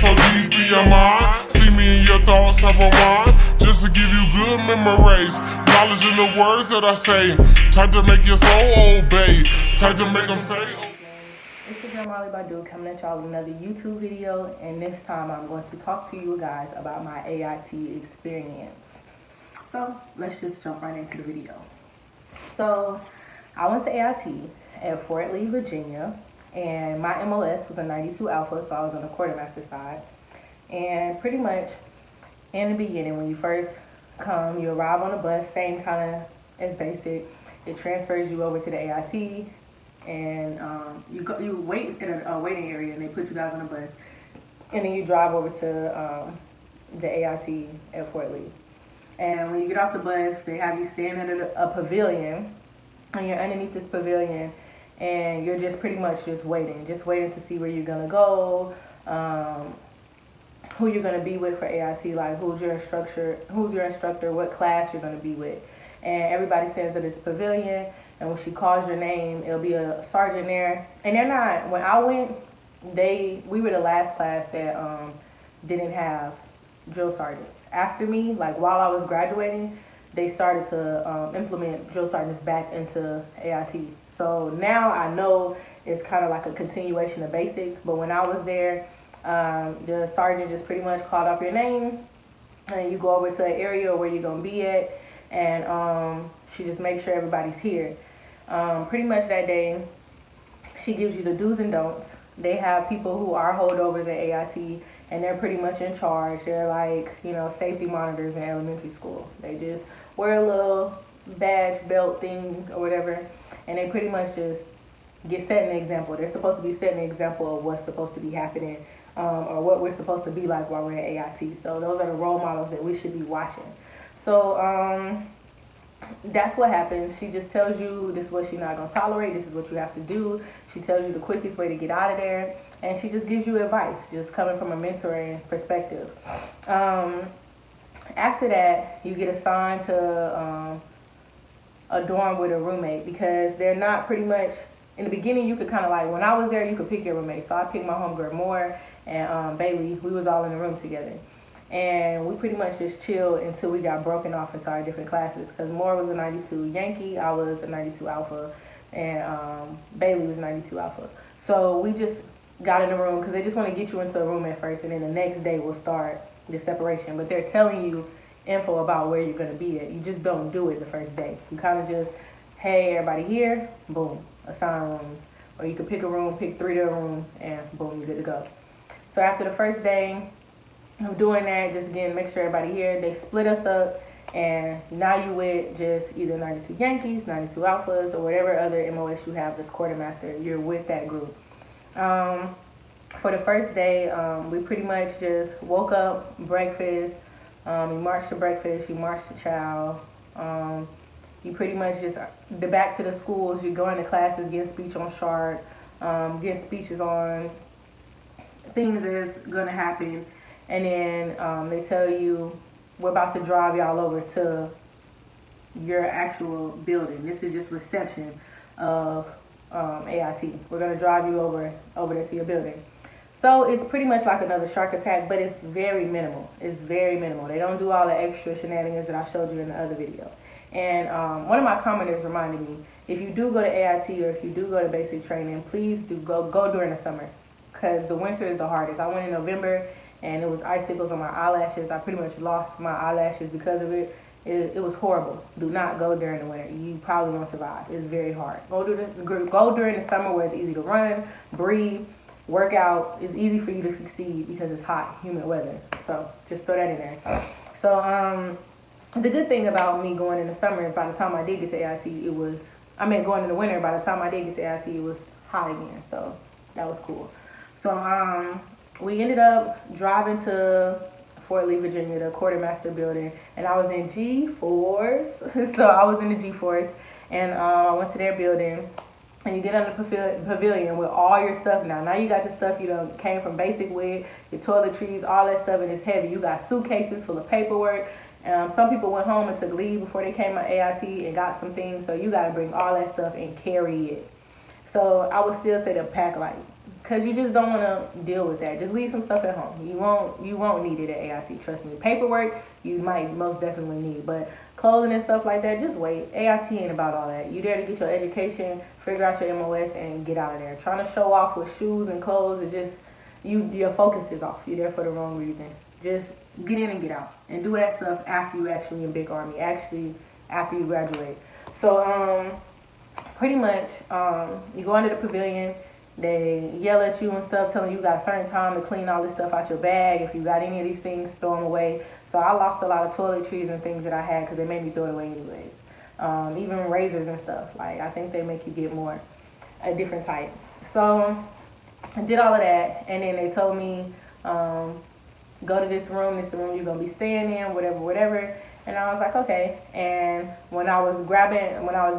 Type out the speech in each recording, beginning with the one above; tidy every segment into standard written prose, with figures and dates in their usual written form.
so deep in your mind. See me in your thoughts, I rewind, just to give you good memories. Knowledge in the words that I say, type to make your soul obey, type to make them say. It's your girl MARLEY coming at y'all with another YouTube video, and this time I'm going to talk to you guys about my AIT experience. So let's just jump right into the video. So I went to AIT at Fort Lee, Virginia, and my MLS was a 92 Alpha, so I was on the quartermaster side. And pretty much in the beginning, when you first come, you arrive on the bus, same kind of as basic. It transfers you over to the AIT, and you wait in a waiting area, and they put you guys on the bus, and then you drive over to the AIT at Fort Lee. And when you get off the bus, they have you stand under a pavilion, and you're underneath this pavilion, and you're just pretty much just waiting to see where you're gonna go, who you're gonna be with for AIT, like who's your instructor, what class you're gonna be with. And everybody stands at this pavilion, and when she calls your name, it'll be a sergeant there. And they're not, when I went, we were the last class that didn't have drill sergeants. After me, like while I was graduating, they started to implement drill sergeants back into AIT. So now I know it's kind of like a continuation of basic, but when I was there, the sergeant just pretty much called off your name, and you go over to an area where you're gonna be at, and she just makes sure everybody's here. Pretty much that day, she gives you the do's and don'ts. They have people who are holdovers at AIT, and they're pretty much in charge. They're like, safety monitors in elementary school. They just wear a little badge, belt thing, or whatever, and they pretty much just set an example. They're supposed to be setting an example of what's supposed to be happening, or what we're supposed to be like while we're at AIT. So those are the role models that we should be watching. So that's what happens. She just tells you this is what she's not going to tolerate, this is what you have to do. She tells you the quickest way to get out of there, and she just gives you advice, just coming from a mentoring perspective. After that, you get assigned to a dorm with a roommate, because they're not pretty much, in the beginning you could kind of like, when I was there, you could pick your roommate. So I picked my homegirl Moore and Bailey. We was all in the room together. And we pretty much just chilled until we got broken off into our different classes, because Moore was a 92 Yankee, I was a 92 Alpha, and Bailey was 92 Alpha. So we just got in the room, because they just want to get you into a room at first, and then the next day we'll start the separation. But they're telling you info about where you're going to be at. You just don't do it the first day. You kind of just, hey, everybody here, boom, assign rooms. Or you could pick a room, pick 3 to a room, and boom, you're good to go. So after the first day of doing that, just again, make sure everybody here, they split us up, and now you with just either 92 Yankees, 92 Alphas, or whatever other MOS you have as quartermaster, you're with that group. For the first day, we pretty much just woke up, breakfast, you march to breakfast, you march to chow, you pretty much just, back to the schools, you go into classes, get a speech on chart, get speeches on things that's going to happen. And then they tell you, we're about to drive y'all over to your actual building. This is just reception of AIT. We're going to drive you over there to your building. So it's pretty much like another shark attack, but it's very minimal. It's very minimal. They don't do all the extra shenanigans that I showed you in the other video. And one of my commenters reminded me, if you do go to AIT or if you do go to basic training, please do go during the summer, because the winter is the hardest. I went in November, and it was icicles on my eyelashes. I pretty much lost my eyelashes because of it. It was horrible. Do not go during the winter. You probably won't survive. It's very hard. Go during the summer, where it's easy to run, breathe, work out. It's easy for you to succeed because it's hot, humid weather. So just throw that in there. So the good thing about me going in the summer is, by the time I did get to AIT, going in the winter, by the time I did get to AIT, it was hot again. So that was cool. So we ended up driving to Fort Lee, Virginia, the quartermaster building, and I was in G-Force. So I was in the G-Force, and I went to their building, and you get on the pavilion with all your stuff now. Now you got your stuff you done came from basic with, your toiletries, all that stuff, and it's heavy. You got suitcases full of paperwork. Some people went home and took leave before they came to AIT and got some things, so you got to bring all that stuff and carry it. So I would still say to pack like because you just don't want to deal with that. Just leave some stuff at home. You won't need it at AIT. Trust me. Paperwork you might most definitely need, but clothing and stuff like that, just wait. AIT ain't about all that. You there to get your education, figure out your MOS, and get out of there. Trying to show off with shoes and clothes is just your focus is off. You're there for the wrong reason. Just get in and get out, and do that stuff after you actually in big army. Actually, after you graduate. So pretty much you go into the pavilion. They yell at you and stuff, telling you got a certain time to clean all this stuff out your bag. If you got any of these things, throw them away. So I lost a lot of toiletries and things that I had because they made me throw it away anyways. Even razors and stuff. Like, I think they make you get more, a different type. So I did all of that, and then they told me, go to this room. This is the room you're going to be staying in, whatever. And I was like, okay. And when I was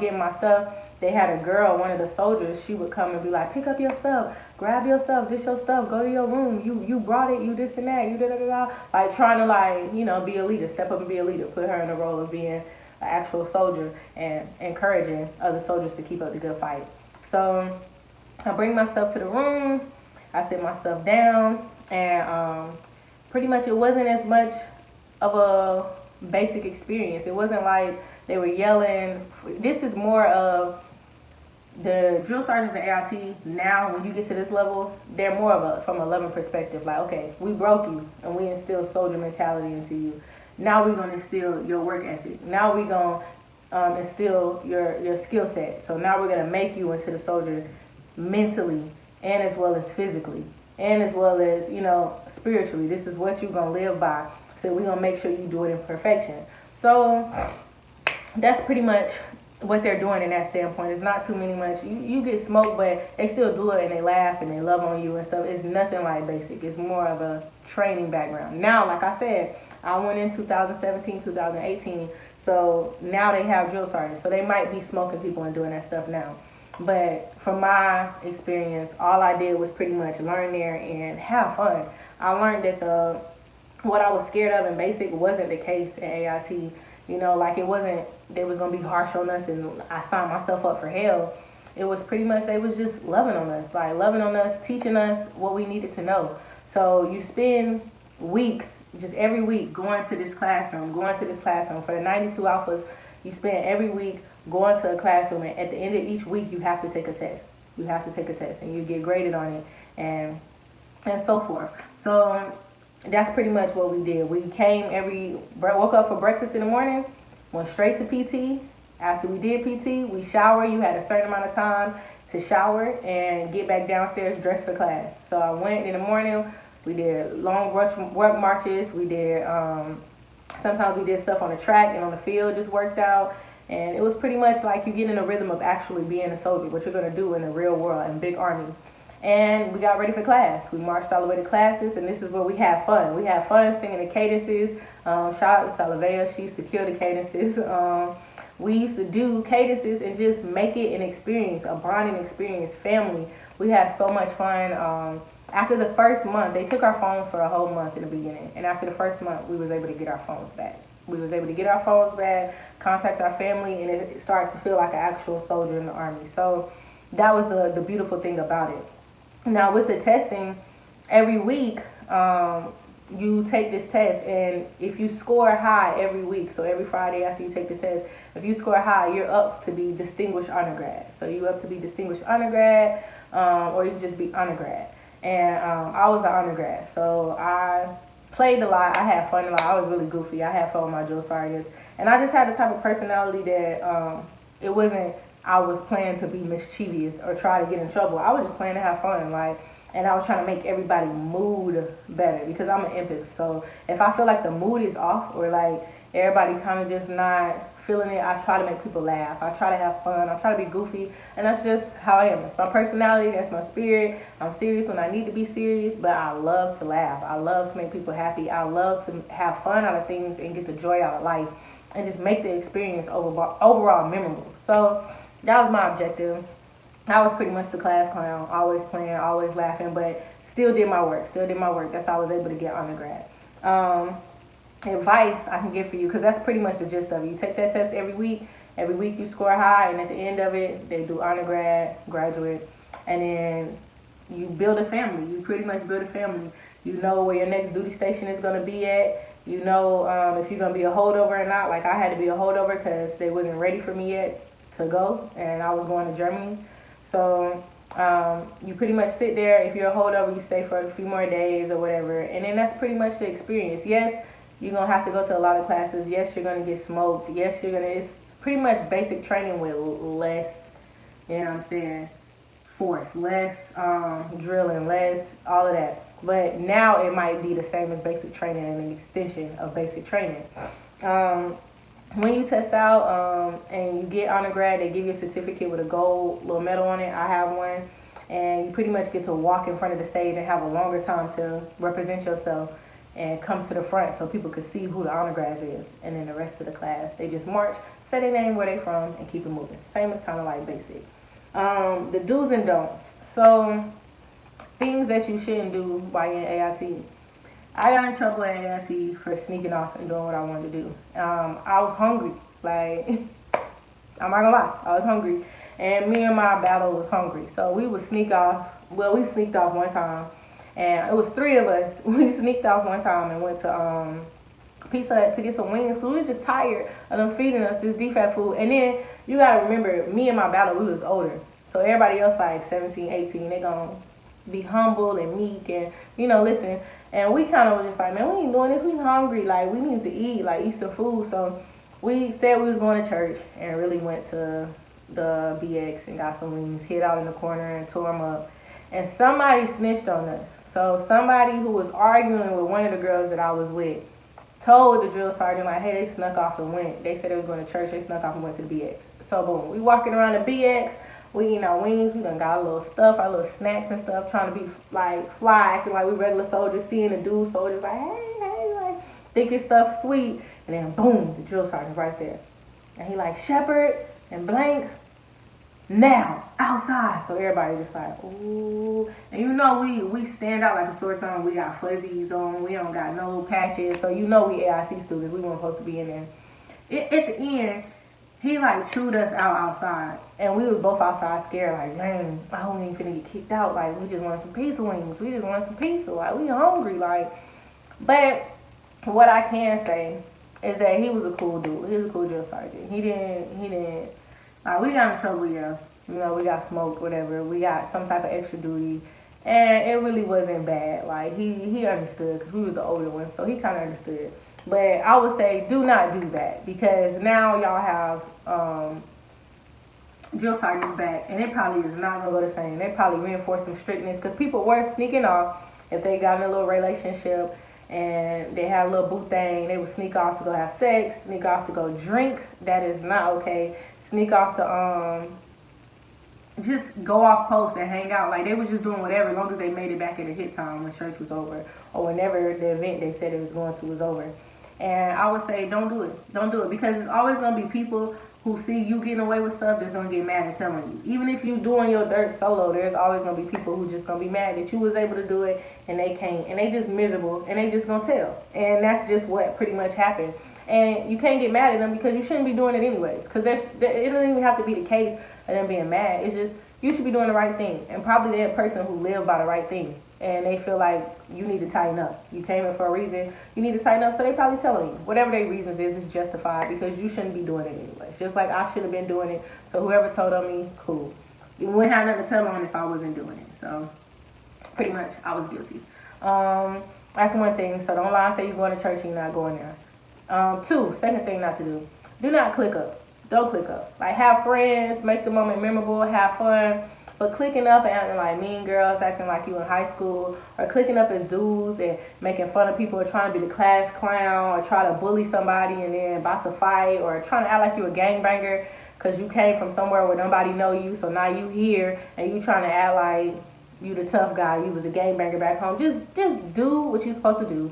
getting my stuff, they had a girl, one of the soldiers, she would come and be like, pick up your stuff, grab your stuff, this your stuff, go to your room, you brought it, you this and that, you da-da-da-da. Like, trying to, like, you know, be a leader, step up and be a leader, put her in the role of being an actual soldier and encouraging other soldiers to keep up the good fight. So I bring my stuff to the room, I sit my stuff down, and pretty much it wasn't as much of a basic experience. It wasn't like they were yelling. This is more of the drill sergeants at AIT. Now, when you get to this level, they're more of from a loving perspective. Like, okay, we broke you and we instilled soldier mentality into you. Now we're gonna instill your work ethic. Now we're gonna instill your skill set. So now we're gonna make you into the soldier mentally and as well as physically and as well as, you know, spiritually. This is what you're gonna live by. So we're gonna make sure you do it in perfection. So that's pretty much what they're doing in that standpoint. It's not too many much. You get smoked, but they still do it and they laugh and they love on you and stuff. It's nothing like basic. It's more of a training background. Now, like I said, I went in 2017, 2018. So now they have drill sergeants. So they might be smoking people and doing that stuff now. But from my experience, all I did was pretty much learn there and have fun. I learned that what I was scared of in basic wasn't the case at AIT. You know, like, it wasn't, they was going to be harsh on us and I signed myself up for hell. It was pretty much, they was just loving on us, teaching us what we needed to know. So you spend weeks, just every week, going to this classroom. For the 92 alphas, you spend every week going to a classroom, and at the end of each week, you have to take a test. And you get graded on it and so forth. So that's pretty much what we did. We woke up for breakfast in the morning, went straight to PT. After we did PT, we showered. You had a certain amount of time to shower and get back downstairs dressed for class. So I went in the morning. We did long work marches. We did, sometimes we did stuff on the track and on the field, just worked out. And it was pretty much like you get in a rhythm of actually being a soldier, what you're going to do in the real world, in big army. And we got ready for class. We marched all the way to classes, and this is where we had fun. We had fun singing the cadences. Shout out to Salavea. She used to kill the cadences. We used to do cadences and just make it an experience, a bonding experience, family. We had so much fun. After the first month, they took our phones for a whole month in the beginning. And after the first month, we was able to get our phones back. Contact our family, and it started to feel like an actual soldier in the army. So that was the beautiful thing about it. Now, with the testing, every week you take this test, and if you score high every week, so every Friday after you take the test, if you score high, you're up to be distinguished undergrad. So you up to be distinguished undergrad, or you can just be undergrad. And I was an undergrad, so I played a lot. I had fun a lot. I was really goofy. I had fun with my drill sergeants, and I just had the type of personality that it wasn't I was planning to be mischievous or try to get in trouble. I was just planning to have fun, and I was trying to make everybody's mood better because I'm an empath. So if I feel like the mood is off or like everybody kind of just not feeling it, I try to make people laugh. I try to have fun. I try to be goofy, and that's just how I am. It's my personality. That's my spirit. I'm serious when I need to be serious, but I love to laugh. I love to make people happy. I love to have fun out of things and get the joy out of life and just make the experience overall memorable. So that was my objective. I was pretty much the class clown, always playing, always laughing, but still did my work. That's how I was able to get undergrad. Advice I can give for you, because that's pretty much the gist of it. You take that test every week. Every week you score high, and at the end of it, they do undergrad, graduate, and then you build a family. You pretty much build a family. You know where your next duty station is going to be at. You know if you're going to be a holdover or not. Like I had to be a holdover because they wasn't ready for me yet to go, and I was going to Germany. So you pretty much sit there. If you're a holdover, you stay for a few more days or whatever, and then that's pretty much the experience. Yes, you're gonna have to go to a lot of classes. Yes, you're gonna get smoked. Yes, you're gonna. It's pretty much basic training with less. You know what I'm saying? Force, less drilling, less all of that. But now it might be the same as basic training and an extension of basic training. When you test out and you get honor grad, they give you a certificate with a gold little medal on it. I have one. And you pretty much get to walk in front of the stage and have a longer time to represent yourself and come to the front so people could see who the honor grads is. And then the rest of the class, they just march, say their name, where they from, and keep it moving. Same as kind of like basic. The do's and don'ts. So things that you shouldn't do while you're in AIT. I got in trouble at AIT for sneaking off and doing what I wanted to do. I was hungry. Like, I'm not gonna lie, I was hungry. And me and my battle was hungry. So we would sneak off. Well, we sneaked off one time. And it was 3 of us. We sneaked off one time and went to Pizza Hut to get some wings because we were just tired of them feeding us this DFAT food. And then you gotta remember, me and my battle, we was older. So everybody else like 17, 18, they gonna be humble and meek and, you know, listen. And we kind of was just like, man, we ain't doing this. We hungry. Like, we need to eat, like, eat some food. So we said we was going to church and really went to the BX and got some wings, hid out in the corner and tore them up. And somebody snitched on us. So somebody who was arguing with one of the girls that I was with told the drill sergeant, like, hey, they snuck off and went. They said they was going to church. They snuck off and went to the BX. So, boom, we walking around the BX. We eating our wings. We done got our little stuff, our little snacks and stuff, trying to be, like, fly, acting like we regular soldiers, seeing the dude soldiers, like, hey, like, thinking stuff sweet. And then, boom, the drill sergeant right there. And he like, Shepherd and blank, now, outside. So everybody just like, ooh. And you know we stand out like a sore thumb. We got fuzzies on. We don't got no patches. So you know we AIT students. We weren't supposed to be in there. At the end, he like chewed us out outside. And we was both outside scared. Like, dang, I hope we ain't finna get kicked out. Like, we just wanted some pizza wings. We just wanted some pizza. Like, we hungry. Like, but what I can say is that he was a cool dude. He was a cool drill sergeant. He didn't. We got in trouble, yeah. You know, we got smoked, whatever. We got some type of extra duty. And it really wasn't bad. Like, he understood because we was the older one. So he kind of understood. But I would say do not do that. Because now y'all have drill sergeants back. And it probably is not going to go the same. They probably reinforce some strictness. Because people were sneaking off if they got in a little relationship. And they had a little boo thing. They would sneak off to go have sex. Sneak off to go drink. That is not okay. Sneak off to just go off post and hang out. Like, they was just doing whatever as long as they made it back at the hit time when church was over or whenever the event they said it was going to was over. And I would say don't do it. Don't do it because it's always going to be people who see you getting away with stuff that's going to get mad and telling you. Even if you doing your dirt solo, there's always going to be people who just going to be mad that you was able to do it and they can't. And they just miserable and they just going to tell. And that's just what pretty much happened. And you can't get mad at them because you shouldn't be doing it anyways. Because it doesn't even have to be the case of them being mad. It's just you should be doing the right thing. And probably they're a person who live by the right thing. And they feel like you need to tighten up. You came in for a reason. You need to tighten up. So they probably telling you. Whatever their reasons is justified because you shouldn't be doing it anyways. Just like I should have been doing it. So whoever told on me, cool. You wouldn't have nothing to tell on if I wasn't doing it. So pretty much I was guilty. That's one thing. So don't lie and say you're going to church and you're not going there. Second thing not to do. Do not click up. Don't click up. Like, have friends, make the moment memorable, have fun. But clicking up and acting like mean girls, acting like you in high school, or clicking up as dudes and making fun of people or trying to be the class clown or try to bully somebody and then about to fight or trying to act like you a gangbanger because you came from somewhere where nobody know you, so now you here and you trying to act like you the tough guy, you was a gangbanger back home. Just do what you're supposed to do.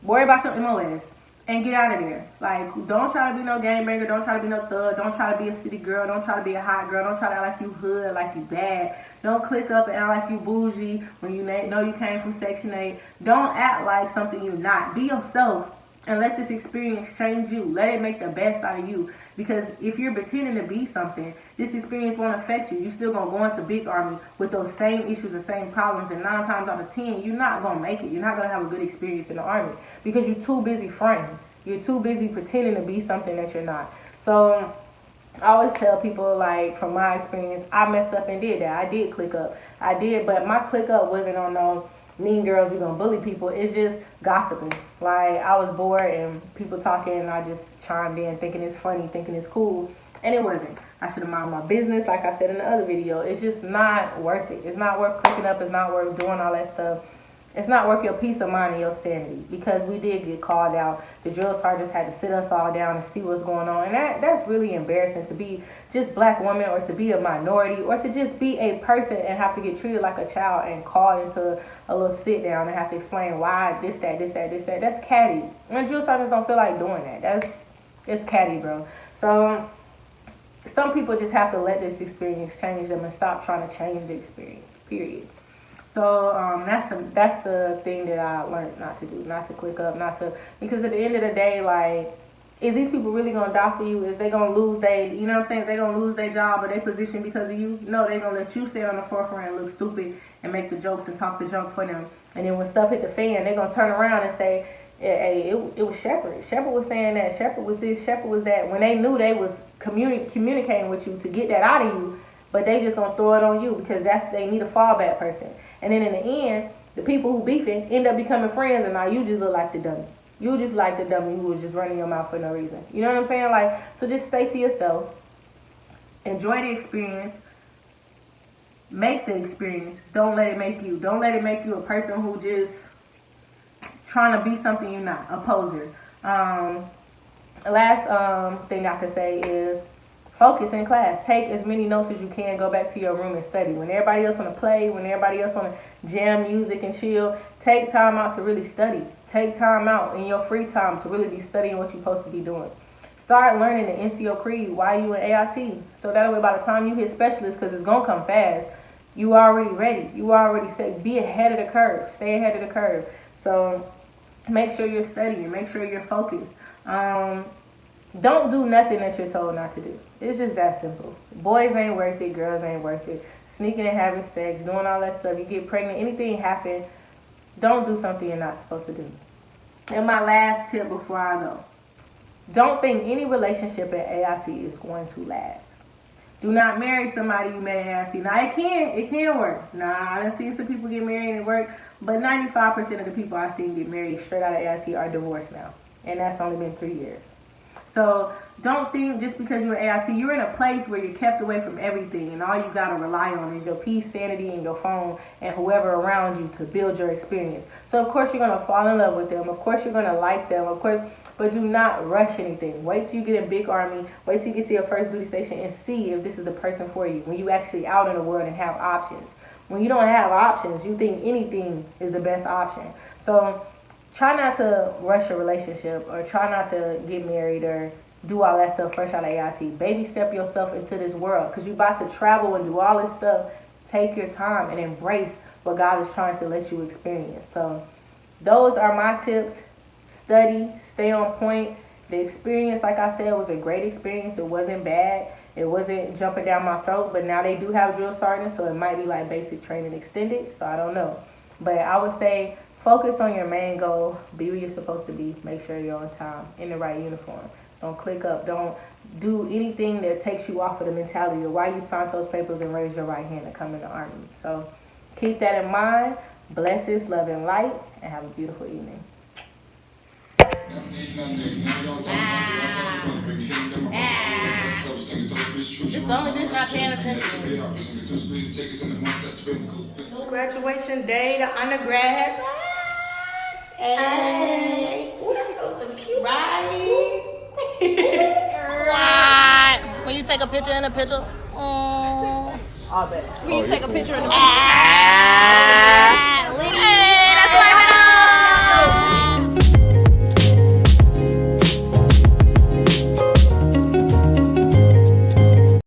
Worry about your MOS. And get out of there. Like, don't try to be no gangbanger. Don't try to be no thug. Don't try to be a city girl. Don't try to be a hot girl. Don't try to act like you hood, like you bad. Don't click up and act like you bougie when you know you came from Section 8. Don't act like something you're not. Be yourself And let this experience change you. Let it make the best out of you. Because if you're pretending to be something, this experience won't affect you. You're still going to go into big army with those same issues and same problems. And 9 times out of 10, you're not going to make it. You're not going to have a good experience in the army. Because you're too busy fronting. You're too busy pretending to be something that you're not. So I always tell people, like, from my experience, I messed up and did that. I did click up. I did. But my click up wasn't on no mean girls, we gonna bully people. It's just gossiping. Like, I was bored and people talking and I just chimed in thinking it's funny, thinking it's cool, and it wasn't. I should have minded my business, like I said in the other video. It's just not worth it. It's not worth clicking up. It's not worth doing all that stuff. It's not worth your peace of mind and your sanity, because we did get called out. The drill sergeants had to sit us all down and see what's going on, and that's really embarrassing, to be just black woman, or to be a minority, or to just be a person and have to get treated like a child and called into a little sit down and have to explain why this, that. That's catty. And drill sergeants don't feel like doing that. It's catty, bro. So some people just have to let this experience change them and stop trying to change the experience, period. So that's the thing that I learned not to do, not to click up, because at the end of the day, like, is these people really gonna die for you? Is they gonna lose you know what I'm saying? They gonna lose their job or their position because of you? No, they gonna let you stand on the forefront and look stupid and make the jokes and talk the junk for them. And then when stuff hit the fan, they gonna turn around and say, hey, it was Shepard. Shepard was saying that. Shepard was this. Shepard was that. When they knew they was communicating with you to get that out of you, but they just gonna throw it on you because they need a fallback person. And then in the end, the people who beefing end up becoming friends, and now you just look like the dummy. You just like the dummy who was just running your mouth for no reason. You know what I'm saying? Like, so just stay to yourself. Enjoy the experience. Make the experience. Don't let it make you. Don't let it make you a person who just trying to be something you're not. A poser. Last thing I could say is focus in class. Take as many notes as you can. Go back to your room and study. When everybody else want to play, when everybody else want to jam music and chill, take time out to really study. Take time out in your free time to really be studying what you're supposed to be doing. Start learning the NCO Creed while you in AIT. So that way by the time you hit specialist, because it's going to come fast, you already ready. You already say, be ahead of the curve. Stay ahead of the curve. So make sure you're studying. Make sure you're focused. Don't do nothing that you're told not to do. It's just that simple. Boys ain't worth it. Girls ain't worth it. Sneaking and having sex, doing all that stuff. You get pregnant, anything happen, don't do something you're not supposed to do. And my last tip before I go. Don't think any relationship at AIT is going to last. Do not marry somebody you met at AIT. Now, it can work. Now, I done seen some people get married and it work, but 95% of the people I've seen get married straight out of AIT are divorced now. And that's only been 3 years. So don't think just because you're at AIT, you're in a place where you're kept away from everything, and all you got to rely on is your peace, sanity, and your phone, and whoever around you to build your experience. So of course you're going to fall in love with them. Of course you're going to like them. Of course, but do not rush anything. Wait till you get in big army. Wait till you get to your first duty station and see if this is the person for you when you actually out in the world and have options. When you don't have options, you think anything is the best option. So try not to rush a relationship, or try not to get married, or do all that stuff fresh out of AIT. Baby step yourself into this world, because you're about to travel and do all this stuff. Take your time and embrace what God is trying to let you experience. So those are my tips. Study, stay on point. The experience, like I said, was a great experience. It wasn't bad. It wasn't jumping down my throat, but now they do have drill sergeants, so it might be like basic training extended, so I don't know. But I would say focus on your main goal. Be where you're supposed to be. Make sure you're on time, in the right uniform. Don't click up. Don't do anything that takes you off of the mentality of why you signed those papers and raised your right hand to come in the Army. So keep that in mind. Blessings, love, and light, and have a beautiful evening. This is the only bitch not paying attention. Graduation day, the undergrad. Hey. Right. Squad. When you take a picture in a picture. All that. When you take a picture in a picture.